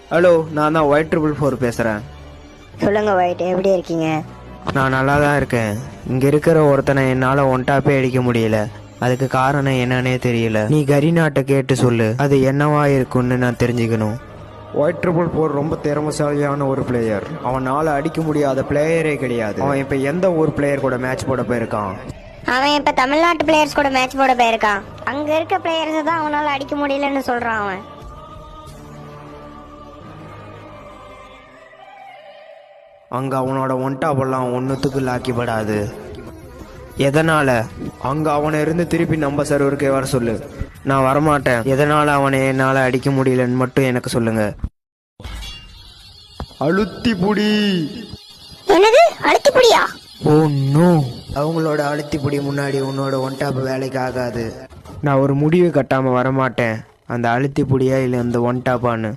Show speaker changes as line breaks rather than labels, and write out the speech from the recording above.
Hello, நான் தான் Y444 பேசுகிறேன்.
சொல்லுங்க ஒயிட், எப்படி இருக்கீங்க?
நான் நல்லா தான் இருக்கேன். இங்கே இருக்கிற ஒருத்தனை என்னால் ஒன்டாப்பே அடிக்க முடியல. அதுக்கு காரணம் என்னன்னே தெரியல. நீ கரிநாட்டை கேட்டு சொல்லு, அது என்னவா இருக்குன்னு நான் தெரிஞ்சுக்கணும். Y444 ரொம்ப திறமைசாலியான ஒரு பிளேயர். அவனால் அடிக்க முடியாத பிளேயரே கிடையாது. அவன் இப்போ எந்த ஒரு பிளேயர் கூட மேட்ச் போட போயிருக்கான்?
அவன் இப்ப தமிழ்நாட்டு பிளேயர்ஸ் கூட மேட்ச் போட போயிருக்கான். அங்க இருக்க பிளேயர்ஸ் தான் அவனால அடிக்க முடியலன்னு சொல்றான் அவன்.
அங்கே அவனோட ஒன்டாப்பெல்லாம் ஒன்றுத்துக்கு லாக்கிப்படாது. எதனால்? அங்கே அவனை இருந்து திருப்பி நம்ம சர்வருக்கே வர சொல்லு. நான் வரமாட்டேன். எதனால் அவனை என்னால் அடிக்க முடியலன்னு மட்டும் எனக்கு சொல்லுங்க. அழுத்தி புடி.
என்னது அழுத்தி புடியா?
ஓ நோ, அவங்களோட அழுத்தி புடி முன்னாடி உன்னோட ஒன்டாப்பு வேலைக்கு ஆகாது. நான் ஒரு முடிவு கட்டாமல் வரமாட்டேன். அந்த அழுத்தி புடியா இல்லை அந்த ஒன்டாப்பான்னு.